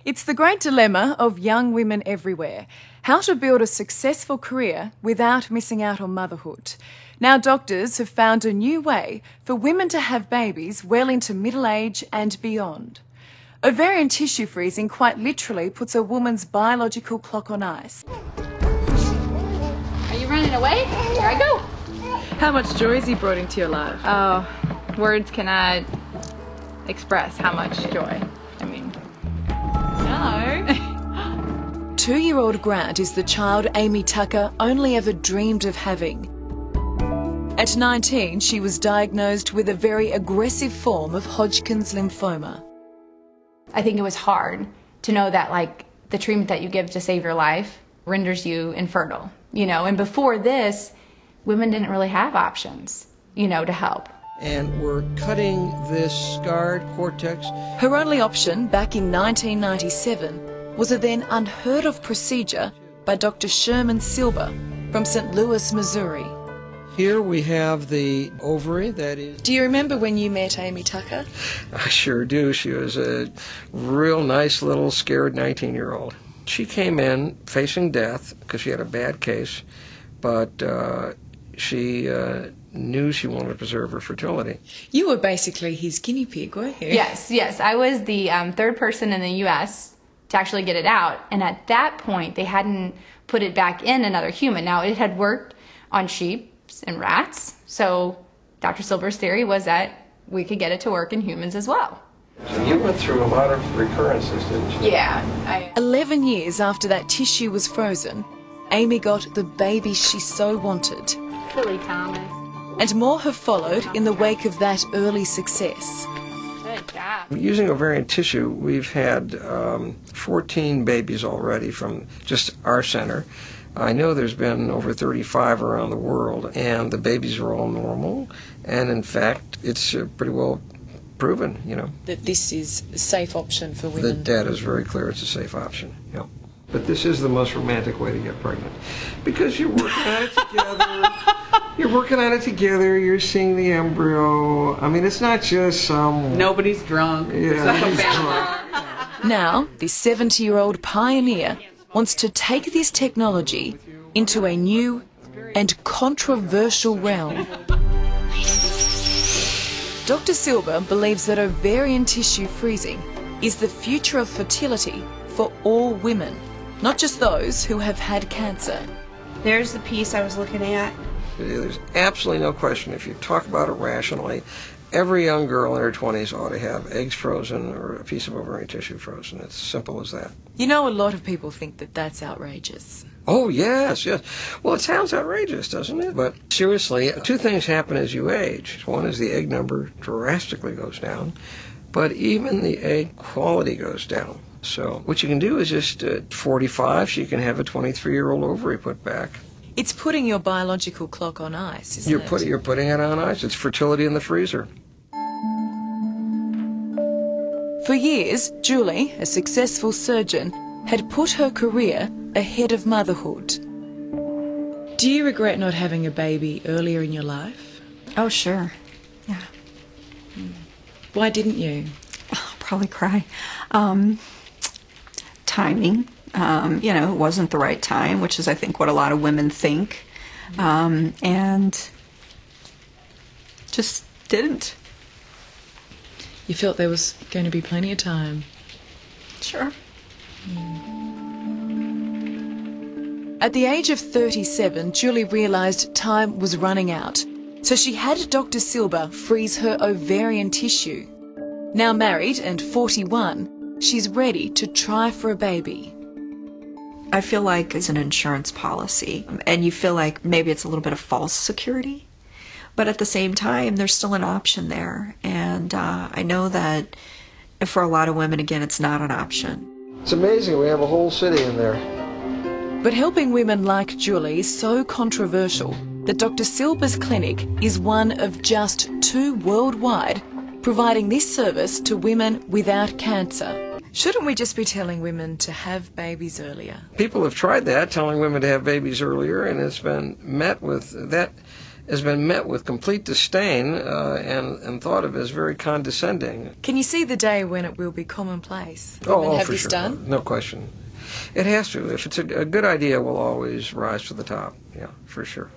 It's the great dilemma of young women everywhere. How to build a successful career without missing out on motherhood. Now doctors have found a new way for women to have babies well into middle age and beyond. Ovarian tissue freezing quite literally puts a woman's biological clock on ice. Are you running away? Here I go. How much joy has he brought into your life? Oh, words cannot express how much joy. I mean, no. 2-year-old Grant is the child Amy Tucker only ever dreamed of having. At 19, she was diagnosed with a very aggressive form of Hodgkin's lymphoma. I think it was hard to know that, like, the treatment that you give to save your life renders you infertile, you know, and before this, women didn't really have options, you know, to help. And we're cutting this scarred cortex. Her only option back in 1997 was a then unheard of procedure by Dr. Sherman Silber from St. Louis, Missouri. Here we have the ovary, that is... Do you remember when you met Amy Tucker? I sure do. She was a real nice little scared 19-year-old. She came in facing death because she had a bad case, but she knew she wanted to preserve her fertility. You were basically his guinea pig, weren't you? Yes. I was the third person in the U.S. to actually get it out, and at that point, they hadn't put it back in another human. Now, it had worked on sheep and rats, so Dr. Silber's theory was that we could get it to work in humans as well. So you went through a lot of recurrences, didn't you? Yeah. 11 years after that tissue was frozen, Amy got the baby she so wanted. Silly Thomas. And more have followed in the wake of that early success. Good job. Using ovarian tissue, we've had 14 babies already from just our center. I know there's been over 35 around the world, and the babies are all normal, and in fact, it's pretty well proven, you know. That this is a safe option for women. The data is very clear it's a safe option, yeah. But this is the most romantic way to get pregnant, because you're working on it together. You're working on it together, you're seeing the embryo. I mean, it's not just some... Nobody's drunk. Yeah, nobody's drunk. Now, this 70-year-old pioneer wants to take this technology into a new and controversial realm. Dr. Silber believes that ovarian tissue freezing is the future of fertility for all women, not just those who have had cancer. There's the piece I was looking at. There's absolutely no question, if you talk about it rationally, every young girl in her 20s ought to have eggs frozen or a piece of ovarian tissue frozen. It's as simple as that. You know, a lot of people think that that's outrageous. Oh, yes. Well, it sounds outrageous, doesn't it? But seriously, two things happen as you age. One is the egg number drastically goes down, but even the egg quality goes down. So what you can do is just at 45, she can have a 23-year-old ovary put back. It's putting your biological clock on ice, isn't it? You're putting it on ice. It's fertility in the freezer. For years, Julie, a successful surgeon, had put her career ahead of motherhood. Do you regret not having a baby earlier in your life? Oh, sure. Yeah. Why didn't you? I'll probably cry. Timing. You know, it wasn't the right time, which is, I think, what a lot of women think. And just didn't. You felt there was going to be plenty of time? Sure. At the age of 37, Julie realised time was running out, so she had Dr. Silber freeze her ovarian tissue. Now married and 41, she's ready to try for a baby. I feel like it's an insurance policy, and you feel like maybe it's a little bit of false security, but at the same time, there's still an option there, and I know that for a lot of women, again, it's not an option. It's amazing. We have a whole city in there. But helping women like Julie is so controversial that Dr. Silber's clinic is one of just 2 worldwide providing this service to women without cancer. Shouldn't we just be telling women to have babies earlier? People have tried that, telling women to have babies earlier, and it's been met with that has been met with complete disdain and thought of as very condescending. Can you see the day when it will be commonplace? Oh, have for this sure. done? No question. It has to. If it's a good idea, we'll always rise to the top. Yeah, for sure.